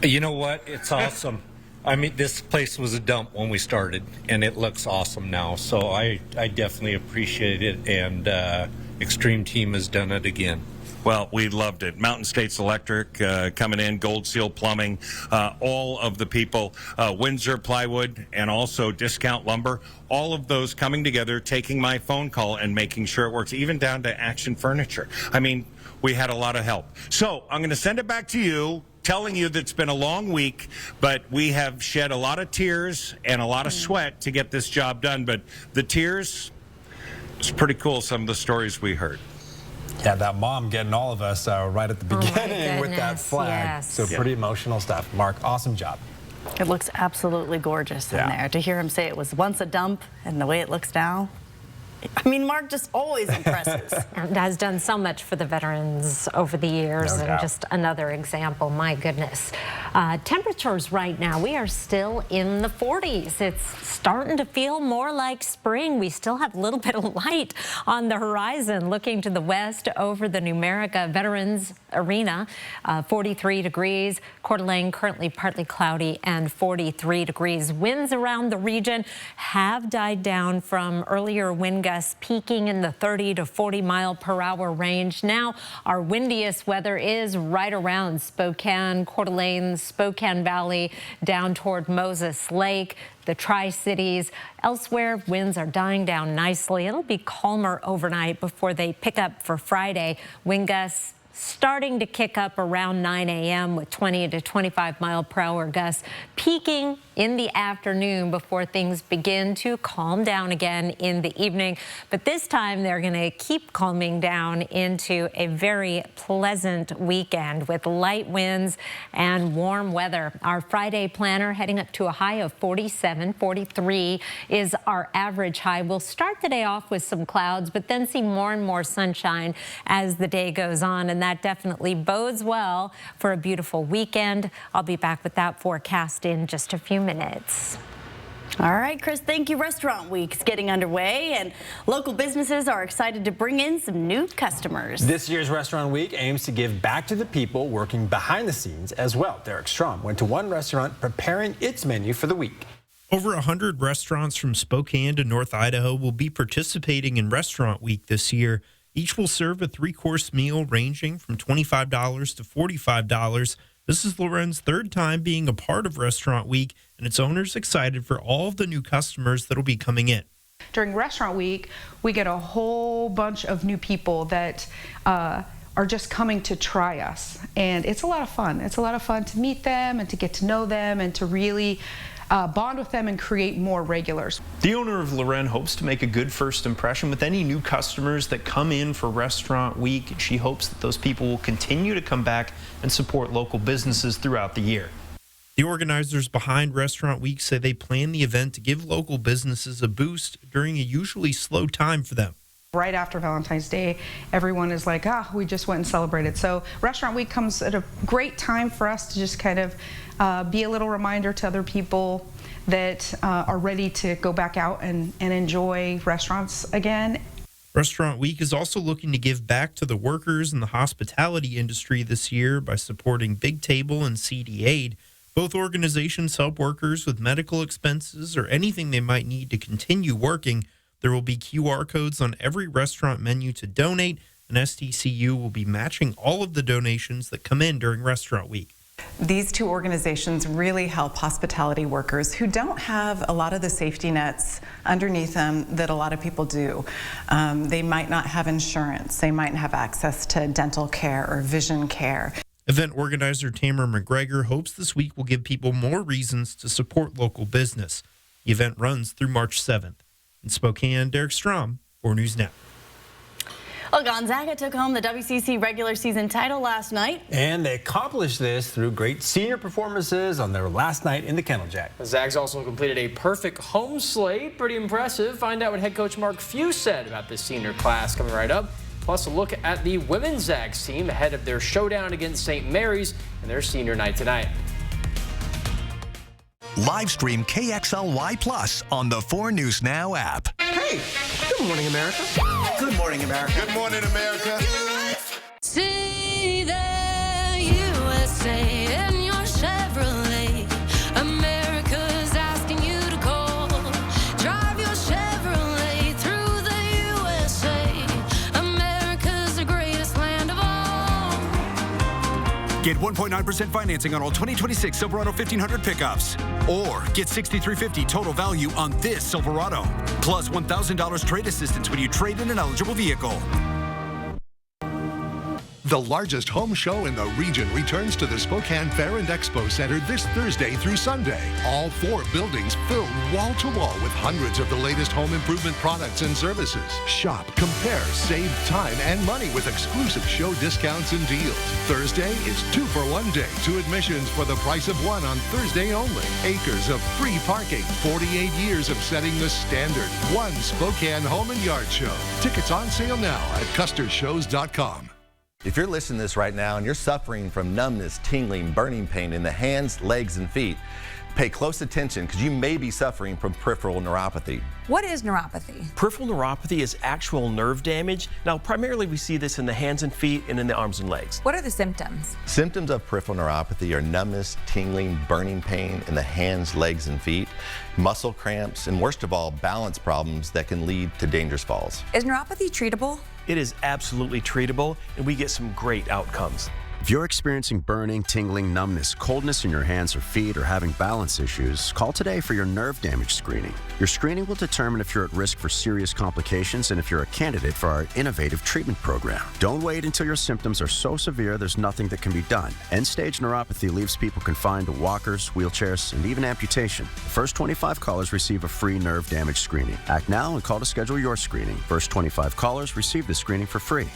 You know what? It's awesome. I mean, this place was a dump when we started, and it looks awesome now. So I definitely appreciate it, and Extreme Team has done it again. Well, we loved it. Mountain States Electric coming in, Gold Seal Plumbing, all of the people, Windsor Plywood, and also Discount Lumber, all of those coming together, taking my phone call and making sure it works, even down to Action Furniture. I mean, we had a lot of help. So I'm going to send it back to you, telling you that it's been a long week, but we have shed a lot of tears and a lot of sweat to get this job done. But the tears, it's pretty cool, some of the stories we heard. Yeah, that mom getting all of us right at the beginning with that flag. Yes. So pretty emotional stuff. Mark, awesome job. It looks absolutely gorgeous in there. To hear him say it was once a dump and the way it looks now. I mean, Mark just always impresses. And has done so much for the veterans over the years, and just another example, my goodness. Temperatures right now, we are still in the 40s. It's starting to feel more like spring. We still have a little bit of light on the horizon. Looking to the west over the Numerica Veterans Arena, 43 degrees. Coeur d'Alene currently partly cloudy and 43 degrees. Winds around the region have died down from earlier wind gusts gusts peaking in the 30 to 40 mile per hour range. Now our windiest weather is right around Spokane, Coeur d'Alene, Spokane Valley, down toward Moses Lake, the Tri-Cities. Elsewhere, winds are dying down nicely. It'll be calmer overnight before they pick up for Friday. Wind gusts starting to kick up around 9 a.m. with 20 to 25 mile per hour gusts, peaking in the afternoon before things begin to calm down again in the evening. But this time they're going to keep calming down into a very pleasant weekend with light winds and warm weather. Our Friday planner heading up to a high of 47, 43 is our average high. We'll start the day off with some clouds, but then see more and more sunshine as the day goes on, and that definitely bodes well for a beautiful weekend. I'll be back with that forecast in just a few minutes. All right, Chris, thank you. Restaurant Week's getting underway, and local businesses are excited to bring in some new customers. This year's Restaurant Week aims to give back to the people working behind the scenes as well. Derek Strom went to one restaurant preparing its menu for the week. Over 100 restaurants from Spokane to North Idaho will be participating in Restaurant Week this year. Each will serve a 3-course meal ranging from $25 to $45. This is Loren's third time being a part of Restaurant Week, and its owner's excited for all of the new customers that'll be coming in. During Restaurant Week, we get a whole bunch of new people that are just coming to try us, and it's a lot of fun. It's a lot of fun to meet them and to get to know them and to really bond with them and create more regulars. The owner of Loren hopes to make a good first impression with any new customers that come in for Restaurant Week. She hopes that those people will continue to come back and support local businesses throughout the year. The organizers behind Restaurant Week say they plan the event to give local businesses a boost during a usually slow time for them. Right after Valentine's Day, everyone is like, we just went and celebrated. So Restaurant Week comes at a great time for us to just kind of be a little reminder to other people that are ready to go back out and enjoy restaurants again. Restaurant Week is also looking to give back to the workers in the hospitality industry this year by supporting Big Table and CD Aid. Both organizations help workers with medical expenses or anything they might need to continue working. There will be QR codes on every restaurant menu to donate, and SDCU will be matching all of the donations that come in during Restaurant Week. These two organizations really help hospitality workers who don't have a lot of the safety nets underneath them that a lot of people do. They might not have insurance. They might not have access to dental care or vision care. Event organizer Tamara McGregor hopes this week will give people more reasons to support local business. The event runs through March 7th. In Spokane, Derek Strom, 4 News Now. Well, Gonzaga took home the WCC regular season title last night. And they accomplished this through great senior performances on their last night in the Kennel Jack. The Zags also completed a perfect home slate. Pretty impressive. Find out what head coach Mark Few said about this senior class coming right up. Plus a look at the women's Zags team ahead of their showdown against St. Mary's and their senior night tonight. Live stream KXLY Plus on the 4 News Now app. Hey, good morning, America. Good morning, America. Good morning, America. See the USA in your Chevrolet. America's asking you to call. Drive your Chevrolet through the USA. America's the greatest land of all. Get 1.9% financing on all 2026 Silverado 1500 pickups. Or get $6,350 total value on this Silverado. Plus $1,000 trade assistance when you trade in an eligible vehicle. The largest home show in the region returns to the Spokane Fair and Expo Center this Thursday through Sunday. All 4 buildings filled wall to wall with hundreds of the latest home improvement products and services. Shop, compare, save time and money with exclusive show discounts and deals. Thursday is 2-for-1 day. 2 admissions for the price of 1 on Thursday only. Acres of free parking. 48 years of setting the standard. One Spokane Home and Yard Show. Tickets on sale now at CusterShows.com. If you're listening to this right now and you're suffering from numbness, tingling, burning pain in the hands, legs, and feet, Pay close attention because you may be suffering from peripheral neuropathy. What is neuropathy? Peripheral neuropathy is actual nerve damage. Now, primarily we see this in the hands and feet and in the arms and legs. What are the symptoms? Symptoms of peripheral neuropathy are numbness, tingling, burning pain in the hands, legs, and feet, muscle cramps, and worst of all, balance problems that can lead to dangerous falls. Is neuropathy treatable? It is absolutely treatable, and we get some great outcomes. If you're experiencing burning, tingling, numbness, coldness in your hands or feet, or having balance issues, call today for your nerve damage screening. Your screening will determine if you're at risk for serious complications and if you're a candidate for our innovative treatment program. Don't wait until your symptoms are so severe there's nothing that can be done. End-stage neuropathy leaves people confined to walkers, wheelchairs, and even amputation. The first 25 callers receive a free nerve damage screening. Act now and call to schedule your screening. First 25 callers receive the screening for free.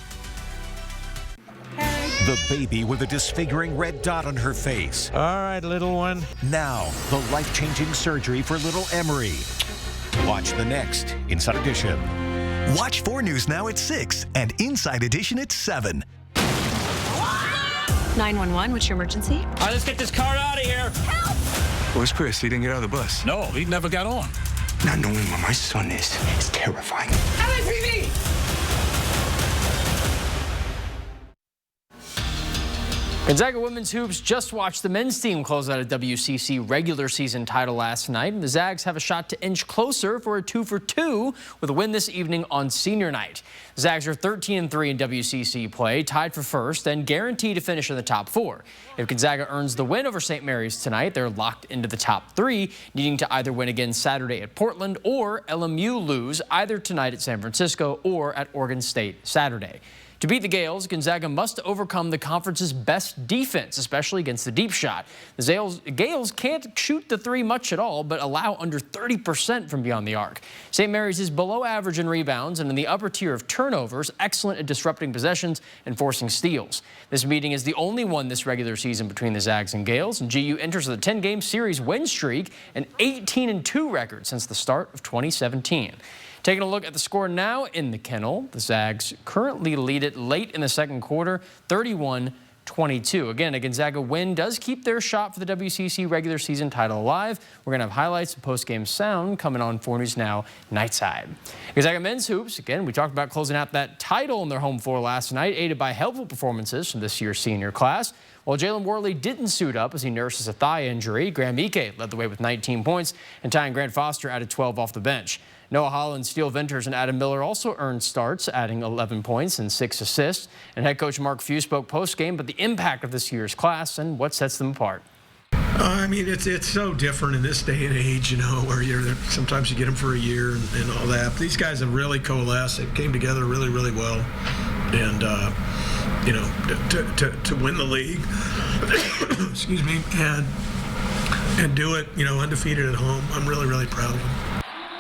The baby with a disfiguring red dot on her face. All right, little one. Now, the life-changing surgery for little Emery. Watch the next Inside Edition. Watch 4 News Now at 6 and Inside Edition at 7. 911, what's your emergency? All right, let's get this car out of here. Help! Where's Chris? He didn't get out of the bus. No, he never got on. Not knowing where my son is terrifying. LAPD! Gonzaga women's hoops just watched the men's team close out a WCC regular season title last night. And the Zags have a shot to inch closer for a 2-for-2 with a win this evening on senior night. The Zags are 13-3 in WCC play, tied for first, and guaranteed to finish in the top 4. If Gonzaga earns the win over St. Mary's tonight, they're locked into the top 3, needing to either win again Saturday at Portland or LMU lose either tonight at San Francisco or at Oregon State Saturday. To beat the Gales, Gonzaga must overcome the conference's best defense, especially against the deep shot. The Gales can't shoot the 3 much at all, but allow under 30% from beyond the arc. St. Mary's is below average in rebounds and in the upper tier of turnovers, excellent at disrupting possessions and forcing steals. This meeting is the only one this regular season between the Zags and Gales, and GU enters the 10-game series win streak, an 18-2 record since the start of 2017. Taking a look at the score now in the Kennel, the Zags currently lead it late in the second quarter, 31-22. Again, a Gonzaga win does keep their shot for the WCC regular season title alive. We're going to have highlights and post-game sound coming on 4 News Now Nightside. Gonzaga men's hoops, again, we talked about closing out that title on their home floor last night, aided by helpful performances from this year's senior class. While Jalen Worley didn't suit up as he nurses a thigh injury, Graham Ike led the way with 19 points, and Ty and Grant Foster added 12 off the bench. Noah Holland, Steele Venters, and Adam Miller also earned starts, adding 11 points and 6 assists. And head coach Mark Few spoke post-game about the impact of this year's class and what sets them apart. I mean, it's so different in this day and age, you know, where sometimes you get them for a year and all that. But these guys have really coalesced. It came together really, really well. And, you know, to win the league, excuse me, and do it, you know, undefeated at home, I'm really, really proud of them.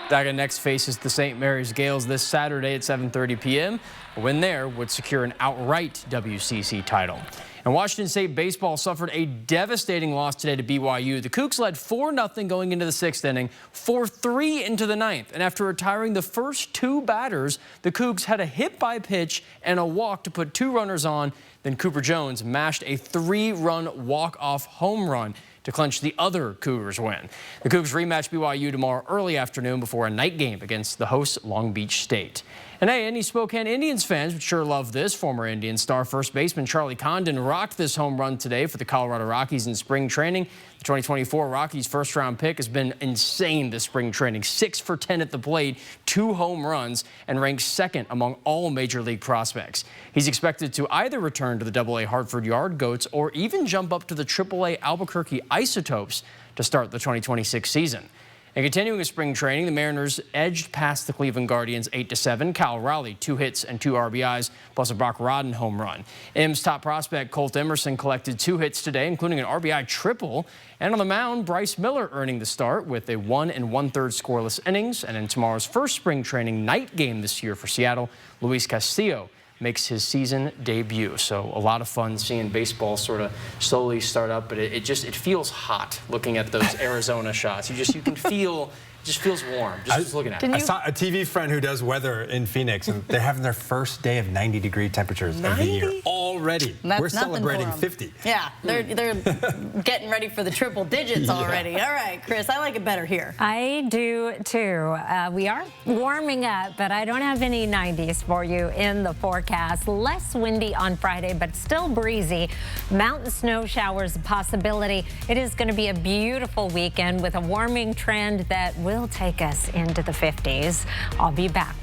Gonzaga next faces the St. Mary's Gales this Saturday at 7:30 p.m. A win there would secure an outright WCC title. And Washington State baseball suffered a devastating loss today to BYU. The Cougs led 4-0 going into the 6th inning, 4-3 into the 9th. And after retiring the first 2 batters, the Cougs had a hit by pitch and a walk to put 2 runners on. Then Cooper Jones mashed a 3-run walk-off home run to clinch the other Cougars win. The Cougs rematch BYU tomorrow early afternoon before a night game against the host Long Beach State. And hey, any Spokane Indians fans would sure love this. Former Indian star first baseman Charlie Condon rocked this home run today for the Colorado Rockies in spring training. The 2024 Rockies first-round pick has been insane this spring training. 6 for 10 at the plate, 2 home runs, and ranks 2nd among all Major League prospects. He's expected to either return to the AA Hartford Yard Goats or even jump up to the AAA Albuquerque Isotopes to start the 2026 season. And continuing with spring training, the Mariners edged past the Cleveland Guardians 8-7. Cal Raleigh, 2 hits and 2 RBIs, plus a Brock Rodden home run. M's top prospect Colt Emerson collected 2 hits today, including an RBI triple. And on the mound, Bryce Miller earning the start with a 1 1/3 scoreless innings. And in tomorrow's first spring training night game this year for Seattle, Luis Castillo makes his season debut. So a lot of fun seeing baseball sort of slowly start up, but it feels hot looking at those Arizona shots. You can feel, it just feels warm just looking at it. I saw a TV friend who does weather in Phoenix, and they're having their first day of 90-degree temperatures of the year. already. That's We're nothing celebrating for 'em. 50. Yeah, they're getting ready for the triple digits already. All right, Chris, I like it better here. I do too. We are warming up, but I don't have any 90s for you in the forecast. Less windy on Friday, but still breezy. Mountain snow showers a possibility. It is going to be a beautiful weekend with a warming trend that will take us into the 50s. I'll be back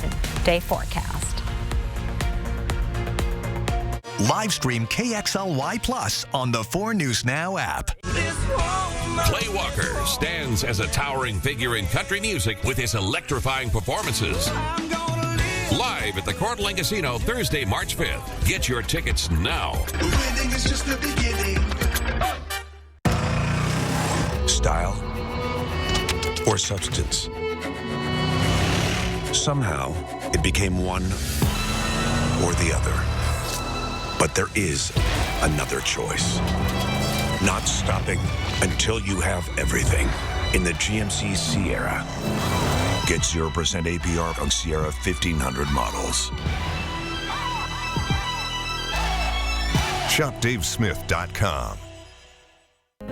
with day forecast. Live stream KXLY Plus on the 4 News Now app. Clay Walker stands as a towering figure in country music with his electrifying performances. Live at the Coeur d'Alene Casino Thursday, March 5th. Get your tickets now. Winning is just the beginning. Style or substance. Somehow, it became one or the other. But there is another choice. Not stopping until you have everything in the GMC Sierra. Get 0% APR on Sierra 1500 models. ShopDaveSmith.com.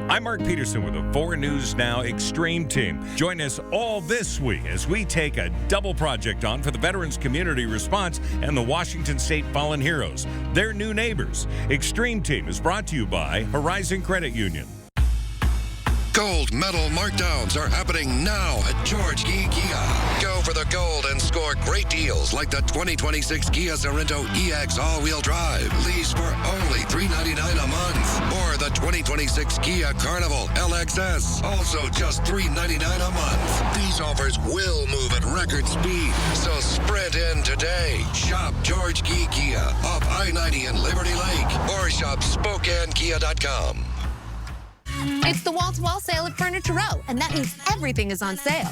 I'm Mark Peterson with the 4 News Now Extreme Team. Join us all this week as we take a double project on for the Veterans Community Response and the Washington State Fallen Heroes. Their new neighbors. Extreme Team is brought to you by Horizon Credit Union. Gold medal markdowns are happening now at George Gee Kia. Go for the gold and score great deals like the 2026 Kia Sorento EX all-wheel drive. Lease for only $399 a month. Or the 2026 Kia Carnival LXS, also just $399 a month. These offers will move at record speed, so sprint in today. Shop George Gee Kia off I-90 in Liberty Lake or shop SpokaneKia.com. It's the wall-to-wall sale at Furniture Row, and that means everything is on sale.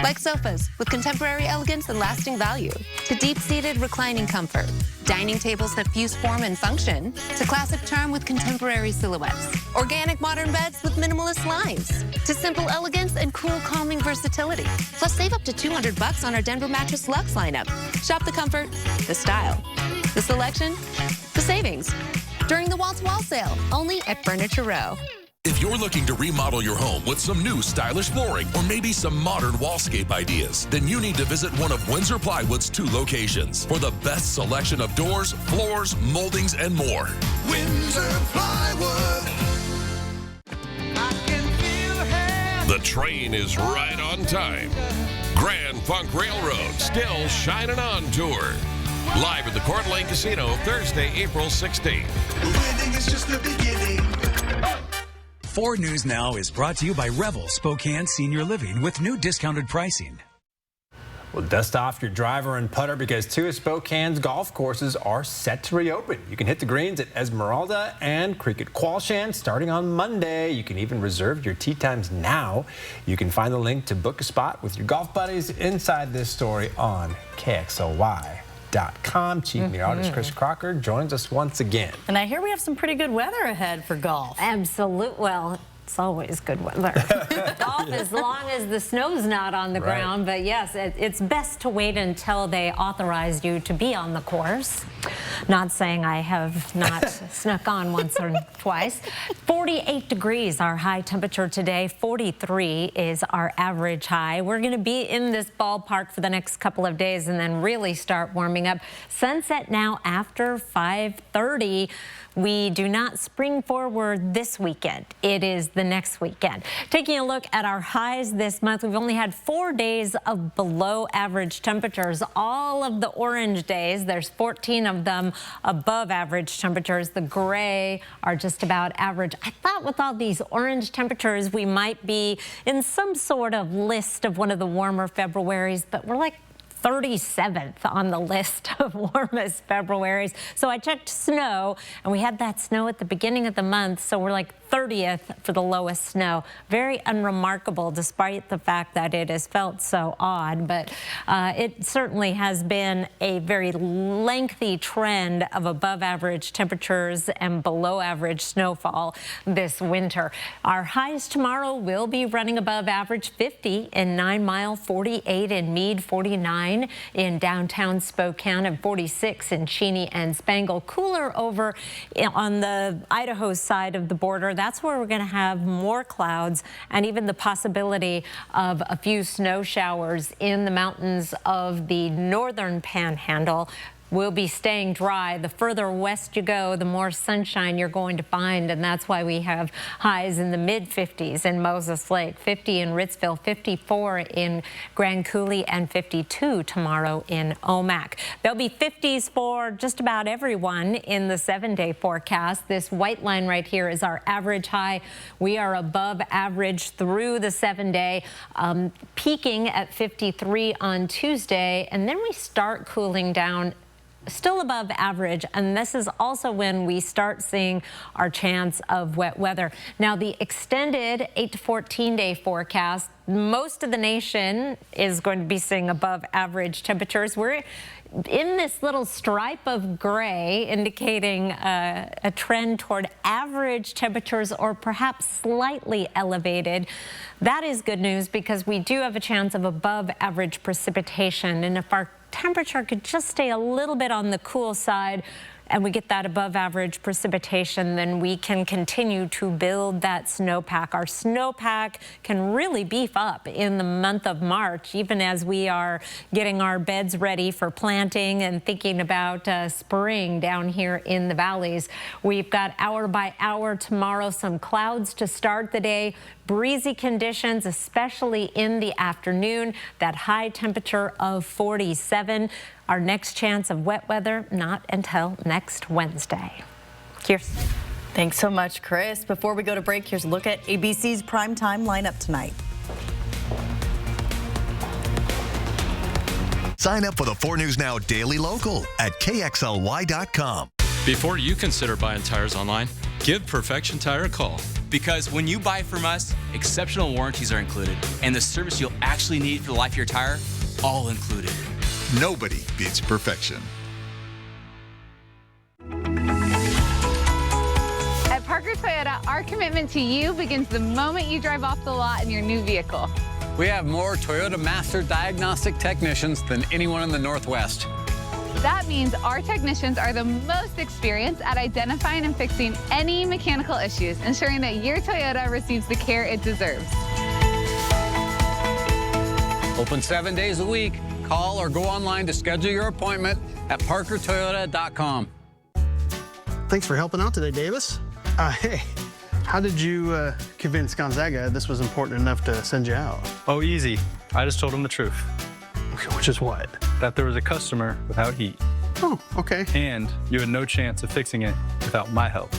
Like sofas with contemporary elegance and lasting value, to deep-seated reclining comfort, dining tables that fuse form and function, to classic charm with contemporary silhouettes, organic modern beds with minimalist lines, to simple elegance and cool, calming versatility. Plus, save up to $200 on our Denver Mattress Luxe lineup. Shop the comfort, the style, the selection, the savings. During the wall-to-wall sale, only at Furniture Row. If you're looking to remodel your home with some new stylish flooring or maybe some modern wallscape ideas, then you need to visit one of Windsor Plywood's 2 locations for the best selection of doors, floors, moldings, and more. Windsor Plywood. The train is right on time. Grand Funk Railroad still shining on tour. Live at the Coeur d'Alene Casino Thursday, April 16th. Winning is just the beginning. 4 News Now is brought to you by Revel Spokane Senior Living with new discounted pricing. Well, dust off your driver and putter because 2 of Spokane's golf courses are set to reopen. You can hit the greens at Esmeralda and Creek at Qualshan starting on Monday. You can even reserve your tee times now. You can find the link to book a spot with your golf buddies inside this story on KXLY.com. Chief Meteorologist Chris Crocker joins us once again. And I hear we have some pretty good weather ahead for golf. Absolute. Well, it's always good weather. Golf, as long as the snow's not on the ground. But yes, it's best to wait until they authorize you to be on the course. Not saying I have not snuck on once or twice. 48 degrees our high temperature today. 43 is our average high. We're going to be in this ballpark for the next couple of days and then really start warming up. Sunset now after 5:30. We do not spring forward this weekend. It is the next weekend. Taking a look at our highs this month, we've only had 4 days of below average temperatures. All of the orange days, there's 14 of them above average temperatures. The gray are just about average. I thought with all these orange temperatures, we might be in some sort of list of one of the warmer Februaries, but we're like 37th on the list of warmest Februaries. So I checked snow, and we had that snow at the beginning of the month, so we're like 30th for the lowest snow. Very unremarkable despite the fact that it has felt so odd, but it certainly has been a very lengthy trend of above average temperatures and below average snowfall this winter. Our highs tomorrow will be running above average, 50 in 9 Mile, 48 in Meade, 49 in downtown Spokane, and 46 in Cheney and Spangle. Cooler over on the Idaho side of the border. That's where we're going to have more clouds and even the possibility of a few snow showers in the mountains of the northern panhandle. Will be staying dry. The further west you go, the more sunshine you're going to find, and that's why we have highs in the mid-50s in Moses Lake, 50 in Ritzville, 54 in Grand Coulee, and 52 tomorrow in Omak. There'll be 50s for just about everyone in the 7-day forecast. This white line right here is our average high. We are above average through the 7-day, peaking at 53 on Tuesday, and then we start cooling down, still above average, and this is also when we start seeing our chance of wet weather. Now, the extended 8 to 14 day forecast, most of the nation is going to be seeing above average temperatures. We're in this little stripe of gray indicating a trend toward average temperatures or perhaps slightly elevated. That is good news because we do have a chance of above average precipitation, and if our temperature could just stay a little bit on the cool side and we get that above average precipitation, then we can continue to build that snowpack. Our snowpack can really beef up in the month of March, even as we are getting our beds ready for planting and thinking about spring down here in the valleys. We've got hour by hour tomorrow, some clouds to start the day. Breezy conditions, especially in the afternoon, that high temperature of 47. Our next chance of wet weather, not until next Wednesday. Kirsten. Thanks so much, Chris. Before we go to break, here's a look at ABC's primetime lineup tonight. Sign up for the 4 News Now Daily Local at KXLY.com. Before you consider buying tires online, give Perfection Tire a call. Because when you buy from us, exceptional warranties are included, and the service you'll actually need for the life of your tire, all included. Nobody beats perfection. At Parker Toyota, our commitment to you begins the moment you drive off the lot in your new vehicle. We have more Toyota Master Diagnostic technicians than anyone in the Northwest. That means our technicians are the most experienced at identifying and fixing any mechanical issues, ensuring that your Toyota receives the care it deserves. Open 7 days a week. Call or go online to schedule your appointment at parkertoyota.com. Thanks for helping out today, Davis. Hey, how did you convince Gonzaga this was important enough to send you out? Oh, easy. I just told him the truth. Okay, which is what? That there was a customer without heat. Oh, okay. And you had no chance of fixing it without my help.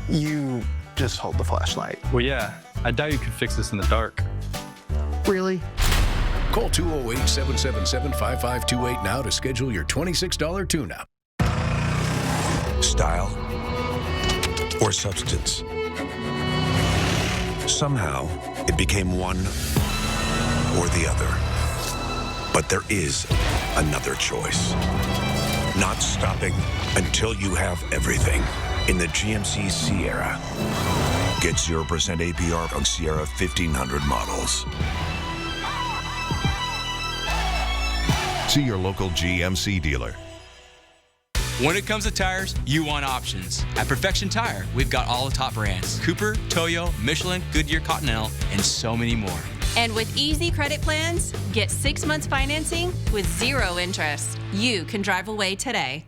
You just hold the flashlight. Well, yeah. I doubt you could fix this in the dark. Really? Call 208-777-5528 now to schedule your $26 tune-up. Style or substance. Somehow, it became one or the other. But there is another choice. Not stopping until you have everything. In the GMC Sierra. Get 0% APR on Sierra 1500 models. See your local GMC dealer. When it comes to tires, you want options. At Perfection Tire, we've got all the top brands. Cooper, Toyo, Michelin, Goodyear, Continental, and so many more. And with easy credit plans, get 6 months financing with 0 interest. You can drive away today.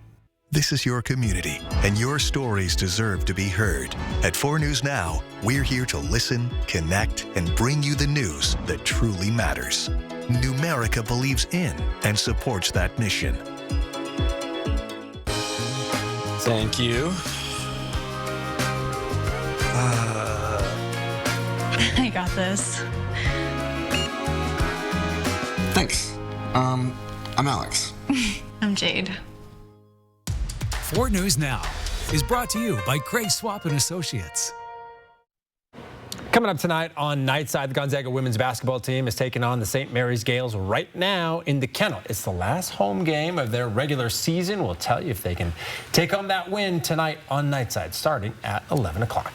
This is your community, and your stories deserve to be heard. At 4 News Now, we're here to listen, connect, and bring you the news that truly matters. Numerica believes in and supports that mission. Thank you. I got this. Thanks. I'm Alex. I'm Jade. 4 News Now. is brought to you by Craig Swap and Associates. Coming up tonight on Nightside, the Gonzaga women's basketball team is taking on the St. Mary's Gales right now in the Kennel. It's the last home game of their regular season. We'll tell you if they can take home that win tonight on Nightside, starting at 11 o'clock.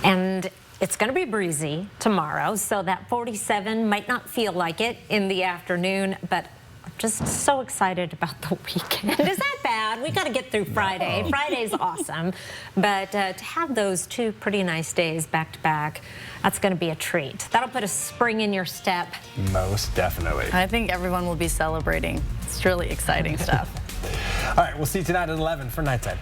And it's going to be breezy tomorrow, so that 47 might not feel like it in the afternoon, but I'm just so excited about the weekend. Is that bad? We got to get through Friday. No. Friday's awesome, but to have those two pretty nice days back to back, that's going to be a treat. That'll put a spring in your step. Most definitely. I think everyone will be celebrating. It's really exciting stuff. All right, we'll see you tonight at 11 for Nightside.